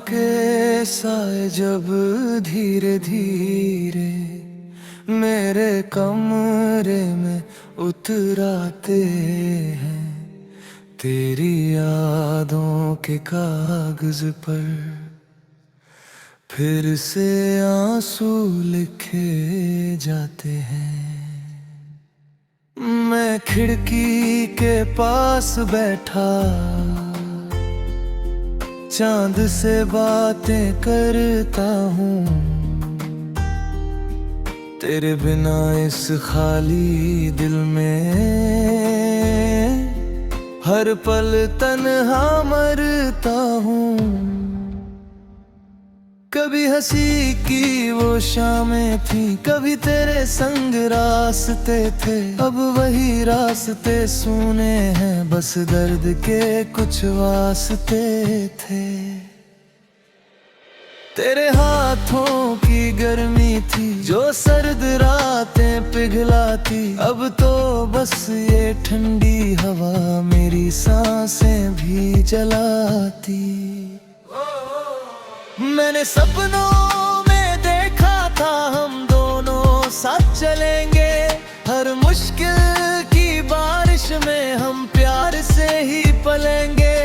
के साए जब धीरे धीरे मेरे कमरे में उतराते हैं, तेरी यादों के कागज पर फिर से आंसू लिखे जाते हैं। मैं खिड़की के पास बैठा चांद से बातें करता हूँ, तेरे बिना इस खाली दिल में हर पल तन्हा मरता हूँ। कभी हंसी की वो शामें थी, कभी तेरे संग रास्ते थे, अब वही रास्ते सूने हैं, बस दर्द के कुछ वास्ते थे। तेरे हाथों की गर्मी थी जो सर्द रातें पिघलाती, अब तो बस ये ठंडी हवा मेरी सांसें भी जलाती। मैंने सपनों में देखा था हम दोनों साथ चलेंगे, हर मुश्किल की बारिश में हम प्यार से ही पलेंगे।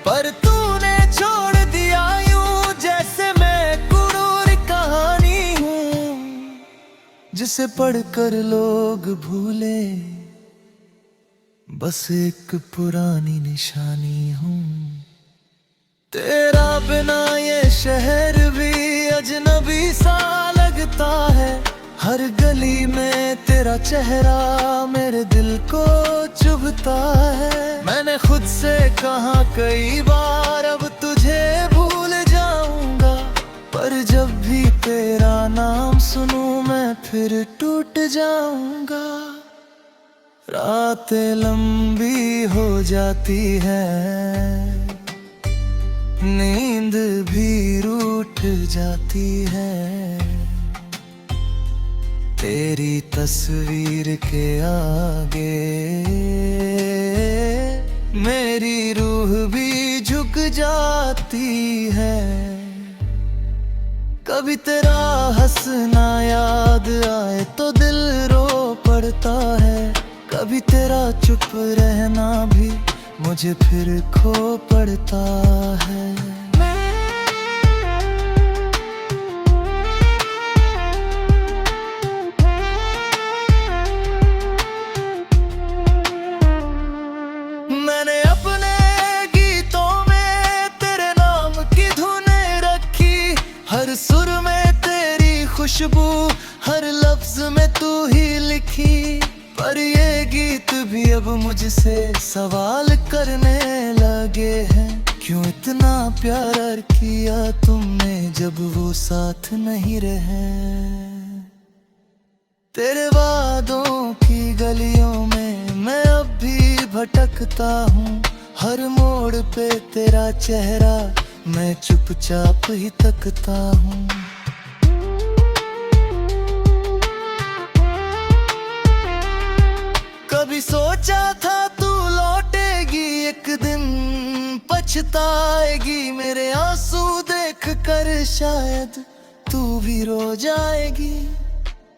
पर तूने छोड़ दिया यूं जैसे मैं कुरूर कहानी हूँ, जिसे पढ़कर लोग भूले, बस एक पुरानी निशानी हूँ। तेरा बिना ये शहर भी अजनबी सा लगता है, हर गली में तेरा चेहरा मेरे दिल को चुभता है। मैंने खुद से कहा कई बार अब तुझे भूल जाऊंगा, पर जब भी तेरा नाम सुनूं मैं फिर टूट जाऊंगा। रातें लंबी हो जाती है, नींद भी रूठ जाती है, तेरी तस्वीर के आगे मेरी रूह भी झुक जाती है। कभी तेरा हंसना याद आए तो दिल रो पड़ता है, कभी तेरा चुप रहना भी मुझे फिर खो पड़ता है। मैंने अपने गीतों में तेरे नाम की धुनें रखी, हर सुर में तेरी खुशबू, हर लफ्ज में तू ही लिखी। पर ये गीत भी अब मुझसे सवाल करने लगे हैं, क्यों इतना प्यार किया तुमने जब वो साथ नहीं रहे। तेरे वादों की गलियों में मैं अब भी भटकता हूँ, हर मोड़ पे तेरा चेहरा मैं चुपचाप ही तकता हूँ। कभी सोचा था तू लौटेगी एक दिन, पछताएगी मेरे आंसू देख कर, शायद तू भी रो जाएगी।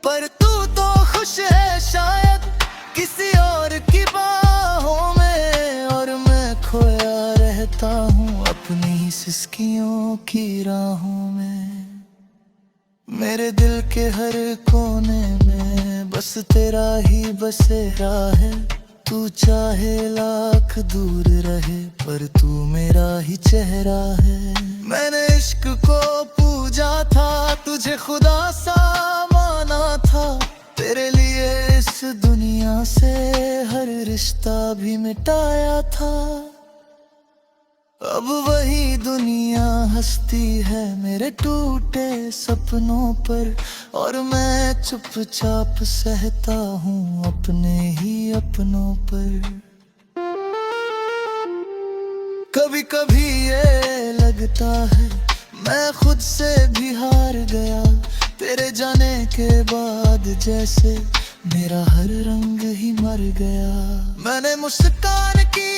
पर तू तो खुश है शायद किसी और की बाहों में, और मैं खोया रहता हूँ अपनी ही सिसकियों की राहों में। मेरे दिल के हर कोने में बस तेरा ही बसेरा है, तू चाहे लाख दूर रहे पर तू मेरा ही चेहरा है। मैंने इश्क को पूजा था, तुझे खुदा सा माना था, तेरे लिए इस दुनिया से हर रिश्ता भी मिटाया था। अब वही दुनिया हंसती है मेरे टूटे सपनों पर, और मैं चुपचाप सहता हूँ अपने ही अपनों पर। कभी कभी ये लगता है मैं खुद से भी हार गया, तेरे जाने के बाद जैसे मेरा हर रंग ही मर गया। मैंने मुस्कान की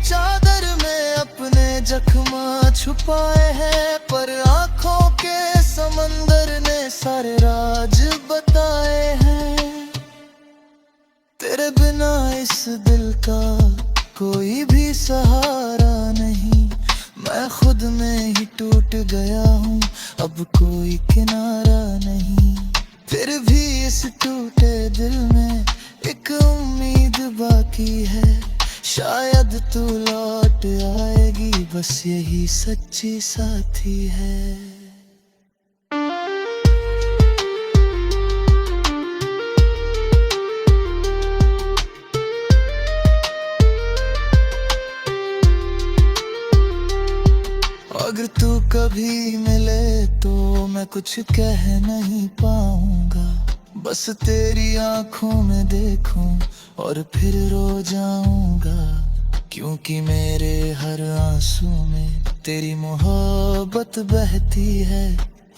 चादर में अपने जख्म छुपाए हैं, पर आंखों के समंदर ने सारे राज बताए हैं। तेरे बिना इस दिल का कोई भी सहारा नहीं, मैं खुद में ही टूट गया हूँ, अब कोई किनारा नहीं। फिर भी इस टूटे दिल में एक उम्मीद बाकी है, शायद तू लौट आएगी, बस यही सच्ची साथी है। अगर तू कभी मिले तो मैं कुछ कह नहीं पाऊंगा, बस तेरी आंखों में देखूं और फिर रो जाऊंगा। क्योंकि मेरे हर आंसू में तेरी मोहब्बत बहती है,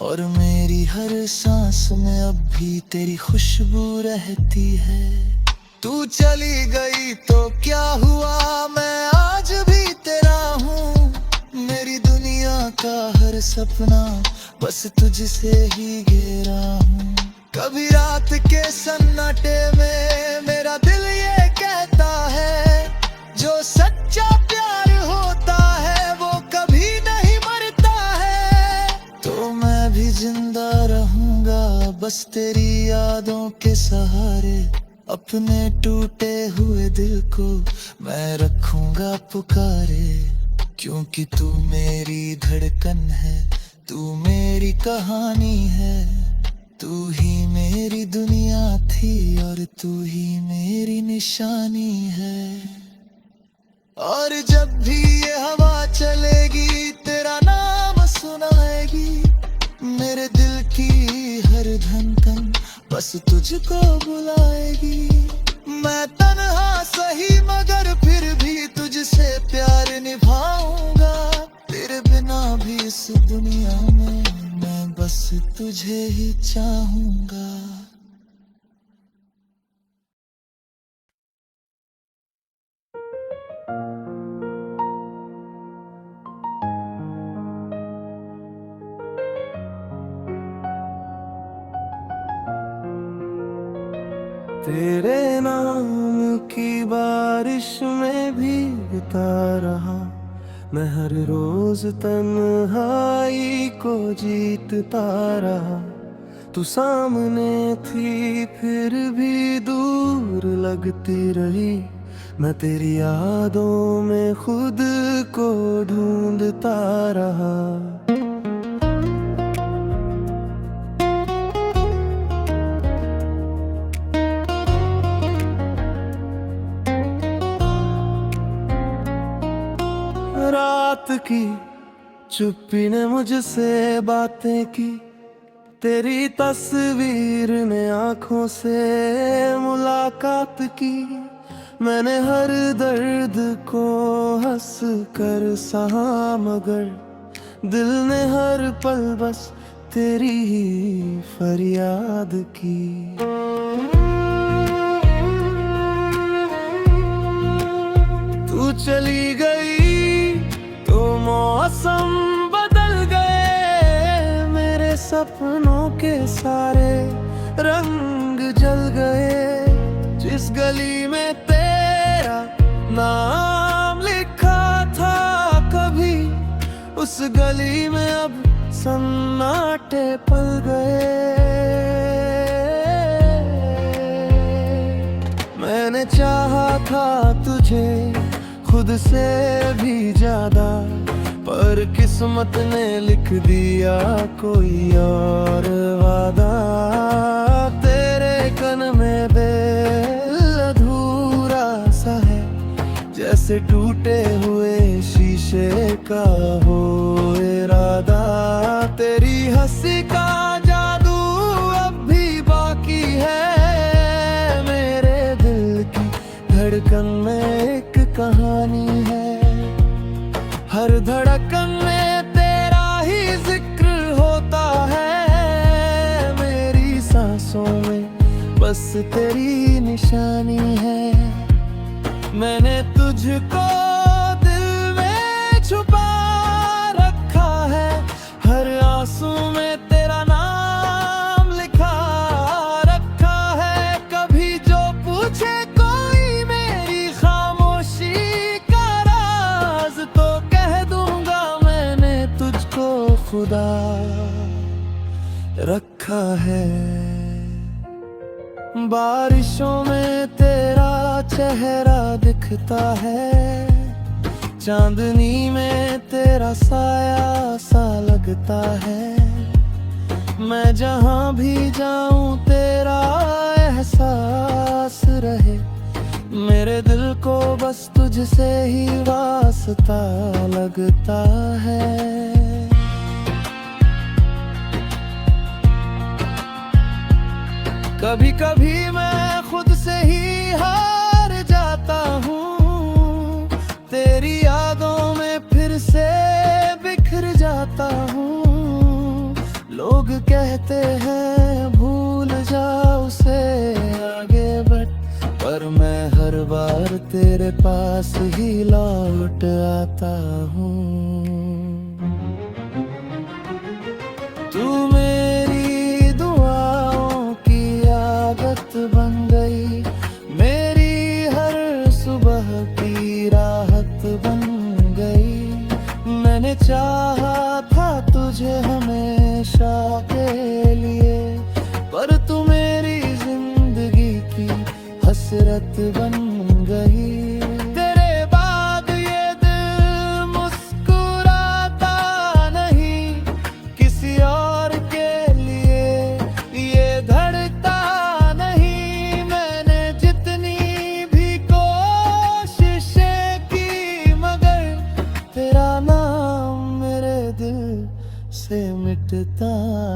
और मेरी हर सांस में अब भी तेरी खुशबू रहती है। तू चली गई तो क्या हुआ, मैं आज भी तेरा हूँ। मेरी दुनिया का हर सपना बस तुझसे ही घेरा हूँ। कभी रात के सन्नाटे में मेरा दिल ये कहता है, जो सच्चा प्यार होता है वो कभी नहीं मरता है। तो मैं भी जिंदा रहूंगा बस तेरी यादों के सहारे, अपने टूटे हुए दिल को मैं रखूंगा पुकारे। क्योंकि तू मेरी धड़कन है, तू मेरी कहानी है, तू ही मेरी दुनिया थी और तू ही मेरी निशानी है। और जब भी ये हवा चलेगी तेरा नाम सुनाएगी, मेरे दिल की हर धड़कन बस तुझको बुलाएगी। मैं तन्हा सही मगर फिर भी तुझसे प्यार निभाऊंगा, तेरे बिना भी इस दुनिया में मैं बस तुझे ही चाहूंगा। तेरे नाम की बारिश में भीगता रहा, मैं हर रोज तन्हाई को जीतता रहा। तू सामने थी फिर भी दूर लगती रही, मैं तेरी यादों में खुद को ढूंढता रहा। रात की चुप्पी ने मुझसे बातें की, तेरी तस्वीर ने आंखों से मुलाकात की। मैंने हर दर्द को हंस कर सहा, मगर दिल ने हर पल बस तेरी ही फरियाद की। तू चली गई तो मौसम बदल गए, मेरे सपनों के सारे रंग जल गए। जिस गली में तेरा नाम लिखा था कभी, उस गली में अब सन्नाटे पल गए। मैंने चाहा था तुझे खुद से भी ज्यादा, पर किस्मत ने लिख दिया कोई और वादा। तेरे कन में दिल अधूरा सा है, जैसे टूटे हुए शीशे का हो इरादा। तेरी हंसी का जादू अब भी बाकी है, मेरे दिल की धड़कन में एक कहानी है। हर धड़कन में तेरा ही जिक्र होता है, मेरी सांसों में बस तेरी निशानी है। मैंने तुझको दिल में छुपा रखा है, सजा रखा है। बारिशों में तेरा चेहरा दिखता है, चांदनी में तेरा साया सा लगता है। मैं जहाँ भी जाऊँ तेरा एहसास रहे, मेरे दिल को बस तुझसे ही वास्ता लगता है। कभी कभी मैं खुद से ही हार जाता हूँ, तेरी यादों में फिर से बिखर जाता हूँ। लोग कहते हैं भूल जा उसे आगे बढ़, पर मैं हर बार तेरे पास ही लौट आता हूँ। तू मेरी दुआओं की आदत बन गई, मेरी हर सुबह की राहत बन गई। मैंने चाहा था तुझे हमेशा के लिए, पर तू मेरी जिंदगी की हसरत बन गई। तेरे बाद ये दिल मुस्कुराता नहीं, किसी और के लिए ये धड़कता नहीं। मैंने जितनी भी कोशिशें की, मगर तेरा नाम मेरे दिल से मिटता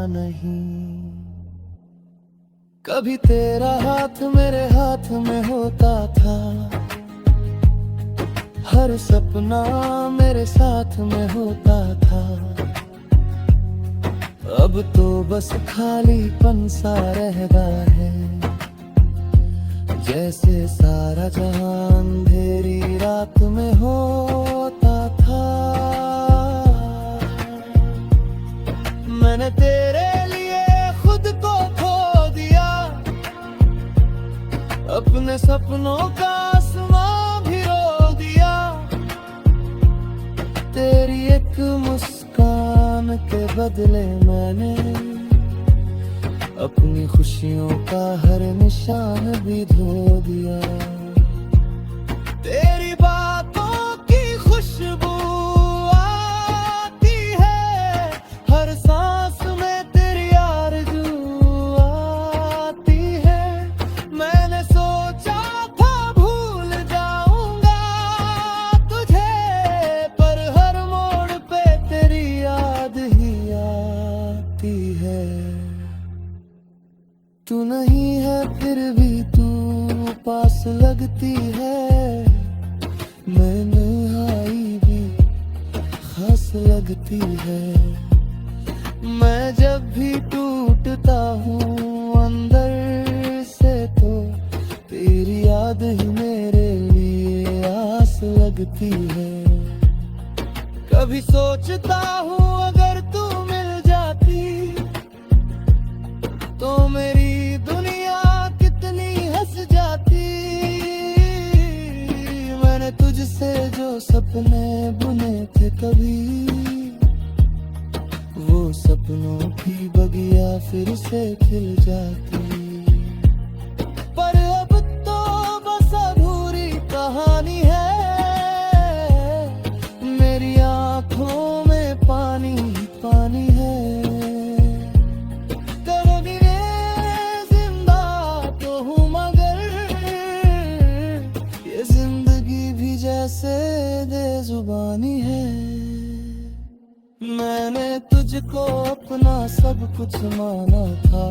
नहीं। कभी तेरा हाथ मेरे हाथ में होता था, हर सपना मेरे साथ में होता था। अब तो बस खालीपन सा रहता है, जैसे सारा जहां अंधेरी रात में होता था। मैंने तेरे लिए खुद को खो दिया, अपने सपनों का आसमां भी रो दिया। तेरी एक मुस्कान के बदले मैंने अपनी खुशियों का हर निशान भी धो दिया। तेरी बातों की खुशबू आती है, हर सांस में तेरी आरज़ू आती है। मैंने सोचा था भूल जाऊंगा तुझे, पर हर मोड़ पे तेरी याद ही आती है। तू नहीं है फिर भी तू पास लगती है, मैंने आई भी खास लगती है। मैं जब भी टूटता हूँ अंदर से, तो तेरी याद ही मेरे लिए आस लगती है। कभी सोचता हूँ अगर तू मिल जाती, तो मेरी दुनिया कितनी हंस जाती। मैंने तुझसे जो सपने बुने थे कभी, वो सपनों की बगिया फिर से खिल जाती। पर अब तो बस अधूरी कहानी है, मेरी आंखों में पानी ही पानी है। जैसे बेजुबानी है, मैंने तुझको अपना सब कुछ माना था।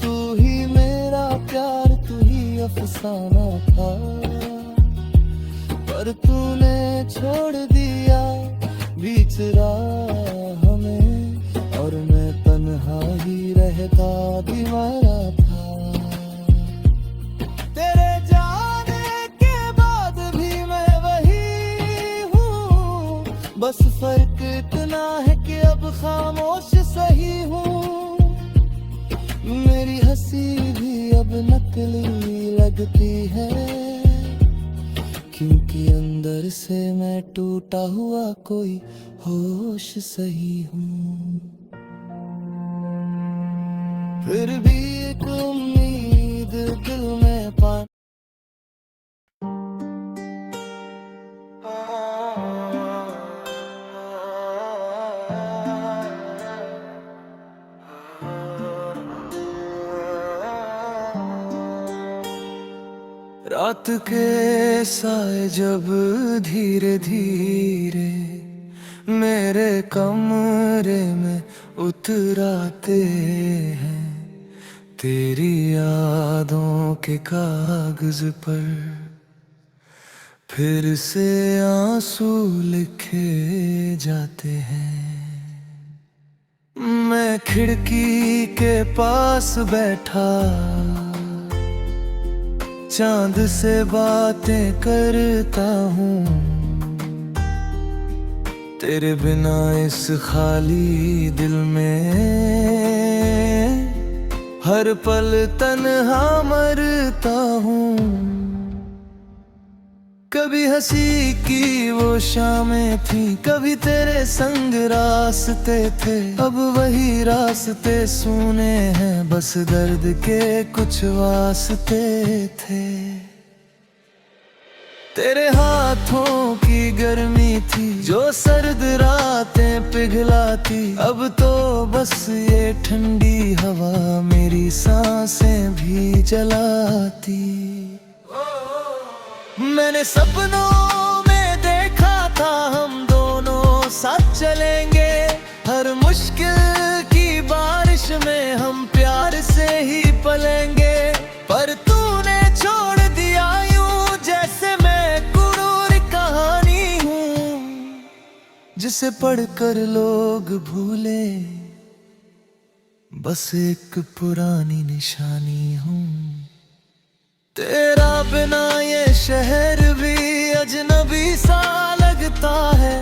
तू ही मेरा प्यार, तू ही अफसाना था, पर तूने छोड़ दिया बीच राह में, और मैं तन्हा ही रहता दीवारा था। बस फर्क इतना है कि अब खामोश सही हूँ, मेरी हंसी भी अब नकली लगती है, क्योंकि अंदर से मैं टूटा हुआ कोई होश सही हूँ, फिर भी एक उम्मीद दिल में पा रात के साए जब धीरे धीरे मेरे कमरे में उतराते हैं, तेरी यादों के कागज पर फिर से आंसू लिखे जाते हैं। मैं खिड़की के पास बैठा चांद से बातें करता हूँ, तेरे बिना इस खाली दिल में हर पल तन्हा मरता हूँ। कभी हंसी की वो शामें थी, कभी तेरे संग रास्ते थे, अब वही रास्ते सूने हैं, बस दर्द के कुछ वास्ते थे। तेरे हाथों की गर्मी थी जो सर्द रातें पिघलाती, अब तो बस ये ठंडी हवा मेरी सांसें भी जलाती। मैंने सपनों में देखा था हम दोनों साथ चलेंगे, हर मुश्किल की बारिश में हम प्यार से ही पलेंगे, पर तूने छोड़ दिया यूं जैसे मैं कुरूर कहानी हूँ, जिसे पढ़कर लोग भूले बस एक पुरानी निशानी हूँ। तेरा बिना ये शहर भी अजनबी सा लगता है,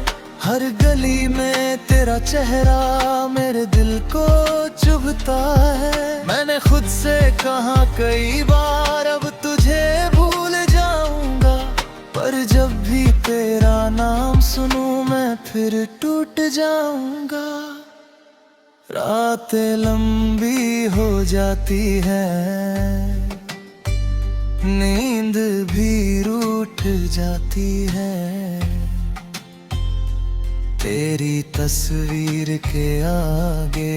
हर गली में तेरा चेहरा मेरे दिल को चुभता है। मैंने खुद से कहा कई बार अब तुझे भूल जाऊंगा, पर जब भी तेरा नाम सुनूं मैं फिर टूट जाऊंगा। रातें लंबी हो जाती है, नींद भी रूठ जाती है, तेरी तस्वीर के आगे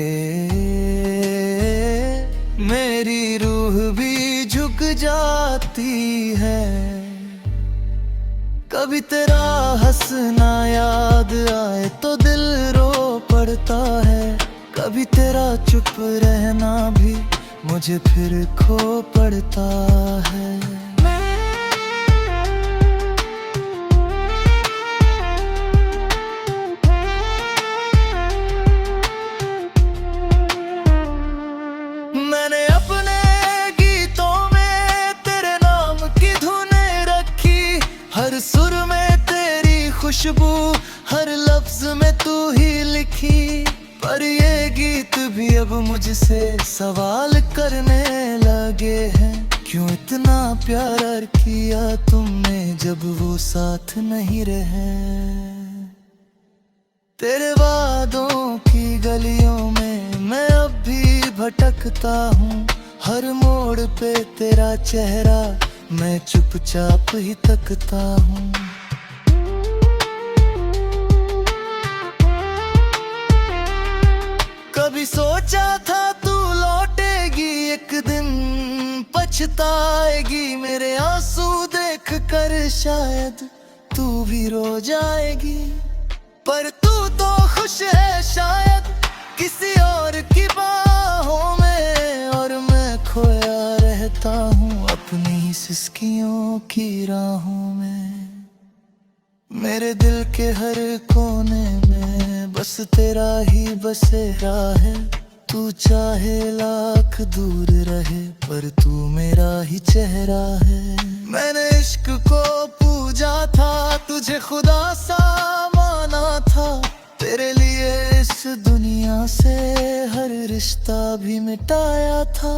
मेरी रूह भी झुक जाती है। कभी तेरा हंसना याद आए तो दिल रो पड़ता है, कभी तेरा चुप रहना भी मुझे फिर खो पड़ता है। मैंने अपने गीतों में तेरे नाम की धुनें रखी, हर सुर में तेरी खुशबू, हर लफ्ज में तू ही लिखी, पर ये गीत भी अब मुझसे सवाल करने लगे हैं, क्यों इतना प्यार किया तुमने जब वो साथ नहीं रहे। तेरे वादों की गलियों में मैं अब भी भटकता हूँ, हर मोड़ पे तेरा चेहरा मैं चुपचाप ही तकता हूँ। कभी सोचा था तू लौटेगी एक दिन, पछताएगी मेरे आंसू देख कर, शायद तू भी रो जाएगी, पर तू तो खुश है शायद किसी और की बाहों में, और मैं खोया रहता हूँ अपनी सिसकियों की राहों में। मेरे दिल के हर कोने में बस तेरा ही बसेरा है, तू चाहे लाख दूर रहे पर तू मेरा ही चेहरा है। मैंने इश्क को पूजा था, तुझे खुदा सा माना था, तेरे लिए इस दुनिया से हर रिश्ता भी मिटाया था।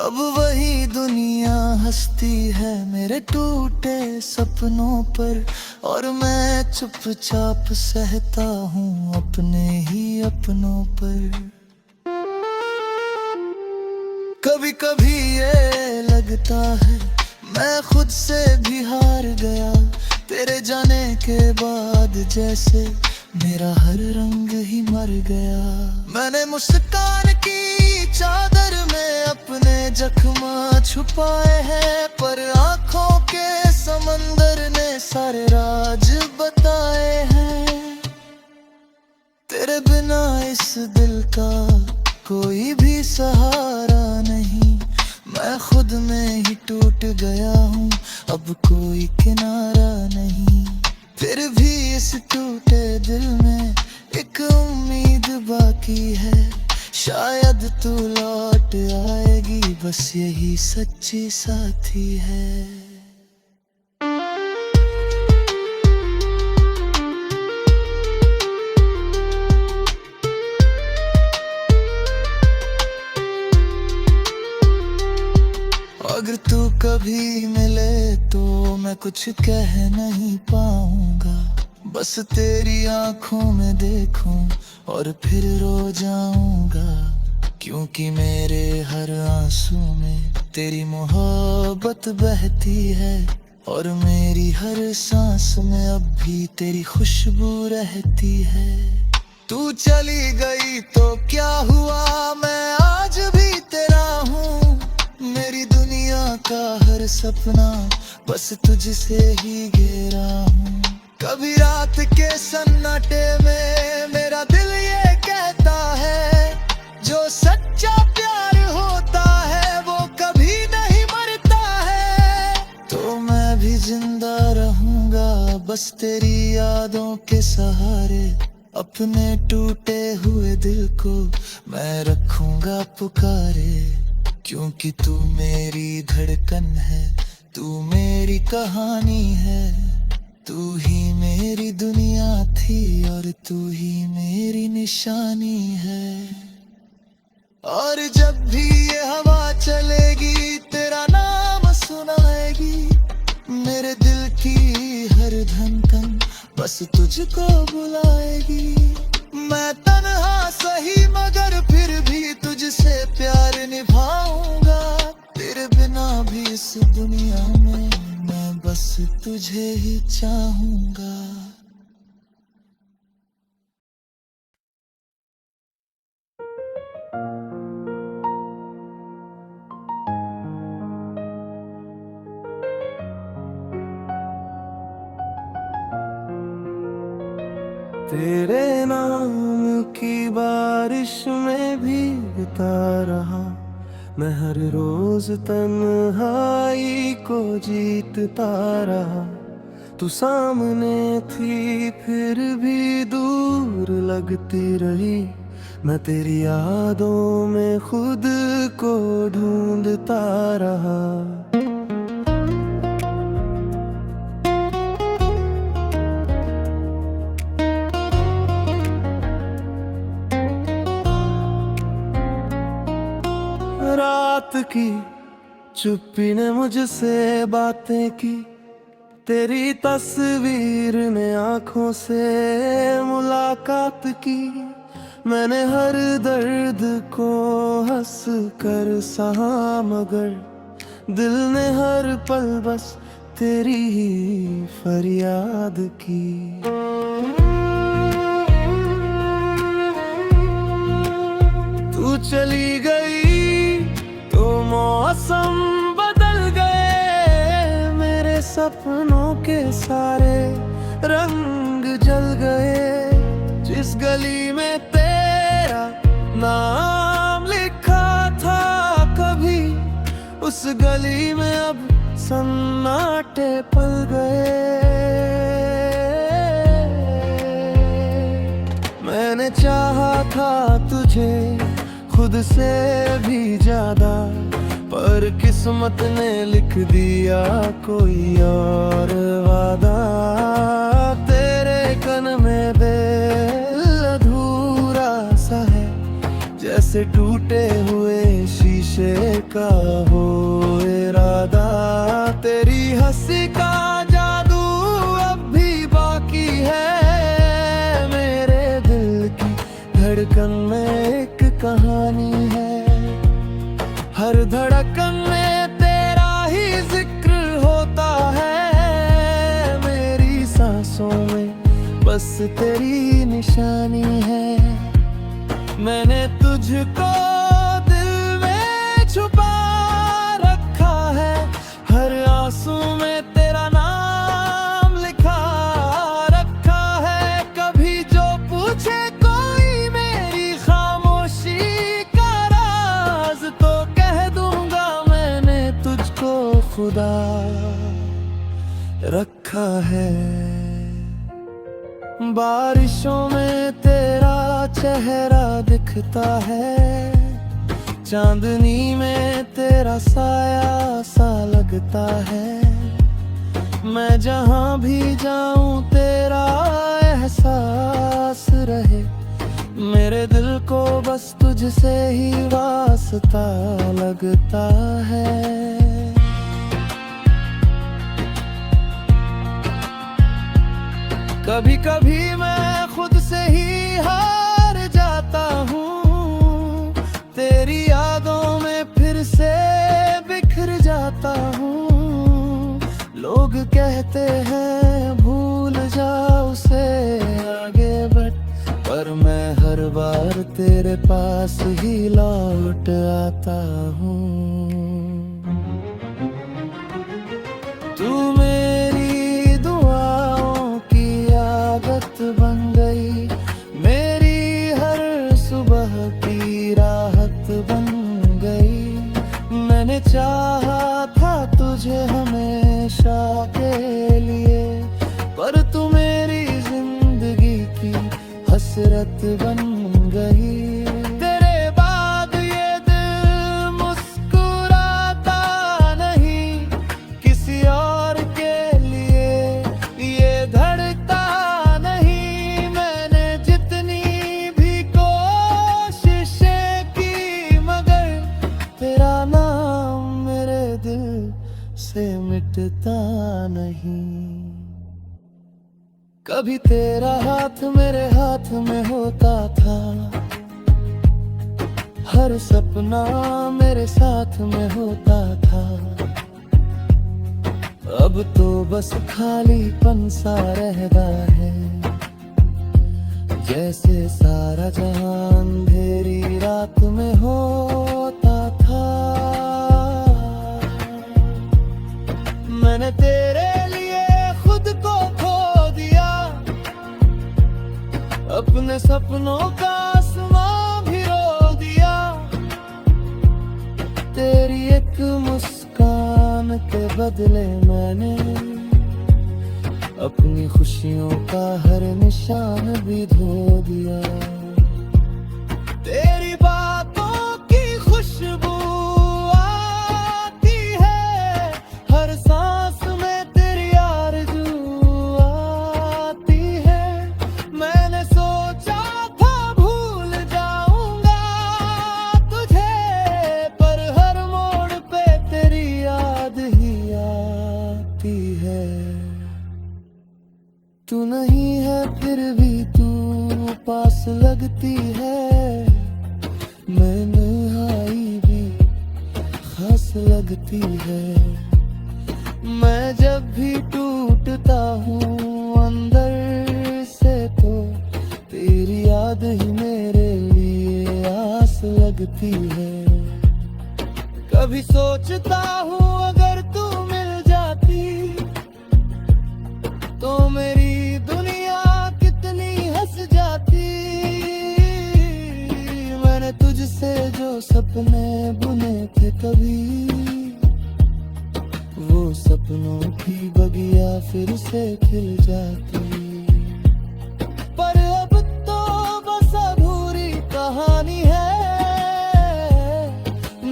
अब वही दुनिया हंसती है मेरे टूटे सपनों पर, और मैं चुपचाप सहता हूँ अपने ही अपनों पर। कभी कभी ये लगता है मैं खुद से भी हार गया, तेरे जाने के बाद जैसे मेरा हर रंग ही मर गया। मैंने मुस्कान की चादर में अपने जख्म छुपाए हैं, पर आंखों के समंदर ने सारे राज बताए हैं। तेरे बिना इस दिल का कोई भी सहारा नहीं, मैं खुद में ही टूट गया हूँ, अब कोई किनारा नहीं। फिर भी इस टूटे दिल में एक उम्मीद बाकी है, शायद तू लौट आएगी, बस यही सच्ची साथी है। अगर तू कभी मिले तो मैं कुछ कह नहीं पाऊंगा, बस तेरी आंखों में देखूं और फिर रो जाऊंगा। क्योंकि मेरे हर आंसू में तेरी मोहब्बत बहती है, और मेरी हर सांस में अब भी तेरी खुशबू रहती है। तू चली गई तो क्या हुआ, मैं आज भी तेरा हूँ। मेरी दुनिया का हर सपना बस तुझसे ही घेरा हूँ। कभी रात के सन्नाटे में मेरा दिल ये कहता है, जो सच्चा प्यार होता है वो कभी नहीं मरता है। तो मैं भी जिंदा रहूंगा बस तेरी यादों के सहारे, अपने टूटे हुए दिल को मैं रखूंगा पुकारे। क्योंकि तू मेरी धड़कन है, तू मेरी कहानी है, तू ही मेरी दुनिया थी और तू ही मेरी निशानी है। और जब भी ये हवा चलेगी तेरा नाम सुनाएगी, मेरे दिल की हर धड़कन बस तुझको बुलाएगी। मैं तन्हा सही मगर फिर भी तुझसे प्यार निभाऊंगा, तेरे बिना भी इस दुनिया में मैं बस तुझे ही चाहूंगा। तेरे नाम की बारिश में भीगता रहा, मैं हर रोज तन्हाई को जीतता रहा। तू सामने थी फिर भी दूर लगती रही, मैं तेरी यादों में खुद को ढूंढता रहा। रात की चुप्पी ने मुझसे बातें की, तेरी तस्वीर ने आंखों से मुलाकात की। मैंने हर दर्द को हंस कर सहा, मगर दिल ने हर पल बस तेरी ही फरियाद की। तू चली गई तो मौसम बदल गए, मेरे सपनों के सारे रंग जल गए। जिस गली में तेरा नाम लिखा था कभी, उस गली में अब सन्नाटे पल गए। मैंने चाहा था तुझे खुद से भी ज्यादा, पर किस्मत ने लिख दिया कोई और वादा। तेरे कन में दिल अधूरा सा है, जैसे टूटे हुए शीशे नशे का हो इरादा, तेरी हंसी का जादू अब भी बाकी है। मेरे दिल की धड़कन में एक कहानी है, हर धड़कन में तेरा ही जिक्र होता है। मेरी सांसों में बस तेरी निशानी है। मैंने तुझको दिल में छुपा रखा है, हर आंसू में तेरा नाम लिखा रखा है। कभी जो पूछे कोई मेरी खामोशी का राज, तो कह दूंगा मैंने तुझको खुदा रखा है। बारिशों में तेरा चेहरा दिखता है, चांदनी में तेरा साया सा लगता है। मैं जहां भी जाऊं तेरा एहसास रहे, मेरे दिल को बस तुझसे ही वास्ता लगता है। कभी कभी मैं खुद से ही हार जाता हूँ, तेरी यादों में फिर से बिखर जाता हूँ। लोग कहते हैं भूल जाओ उसे आगे बढ़, पर मैं हर बार तेरे पास ही लौट आता हूँ। तू मेरी दुआओं की आदत बन गई, मेरी हर सुबह की राहत बन गई। मैंने चाहा था तुझे हमेशा के लिए, पर तू मेरी जिंदगी की हसरत बन गई। तेरे बाद ये दिल मुस्कुराता नहीं, किसी और के लिए ये धड़कता नहीं। मैंने जितनी भी कोशिशें की, मगर तेरा नाम मेरे दिल से मिटता नहीं। कभी तेरा हाथ मेरे हाथ में होता था, हर सपना मेरे साथ में होता था। अब तो बस खालीपन सा रहता है, जैसे सारा जहां अंधेरी रात में होता था। मैंने तेरे लिए खुद को खो दिया, अपने सपनों का आसमां भी रो दिया। तेरी एक मुस्कान के बदले मैंने अपनी खुशियों का हर निशान भी धो दिया। तेरी बातों की खुशबू आती है, हर सांस में तेरी आरज़ू आती है। मैंने सोचा था भूल जाऊंगा तुझे, पर हर मोड़ पे तेरी याद ही आती है। तू नहीं है फिर भी तू पास लगती है, मैं नहाई भी खास लगती है। मैं जब भी टूटता हूँ अंदर से, तो तेरी याद ही मेरे लिए आस लगती है। कभी सोचता हूँ अगर तू मिल जाती, तो मेरी दुनिया कितनी हंस जाती। मैंने तुझसे जो सपने बुने थे कभी, वो सपनों की बगिया फिर से खिल जाती। पर अब तो बस अधूरी कहानी है,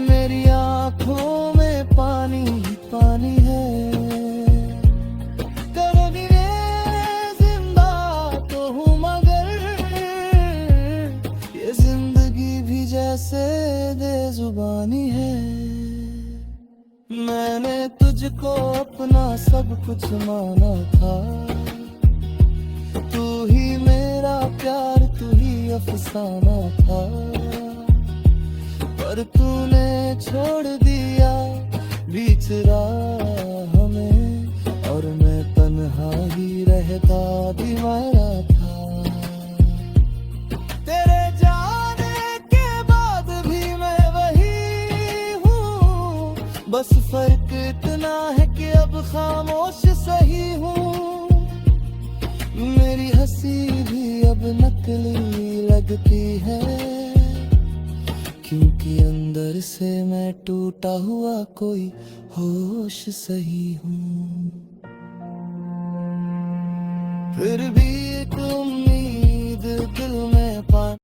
मेरी आंखों में पानी ही पानी है। जैसे दे तुझको अपना सब कुछ माना था। तू ही मेरा प्यार, तू ही अफसाना था, पर तूने छोड़ दिया बीच राह में, और मैं तन्हा ही रहता भी मरा था। तेरे जाने के बाद भी मैं वही हूँ, बस फर्क इतना है कि अब खामोश सही हूँ। मेरी हंसी भी अब नकली लगती है, क्योंकि अंदर से मैं टूटा हुआ कोई होश सही हूँ। फिर भी एक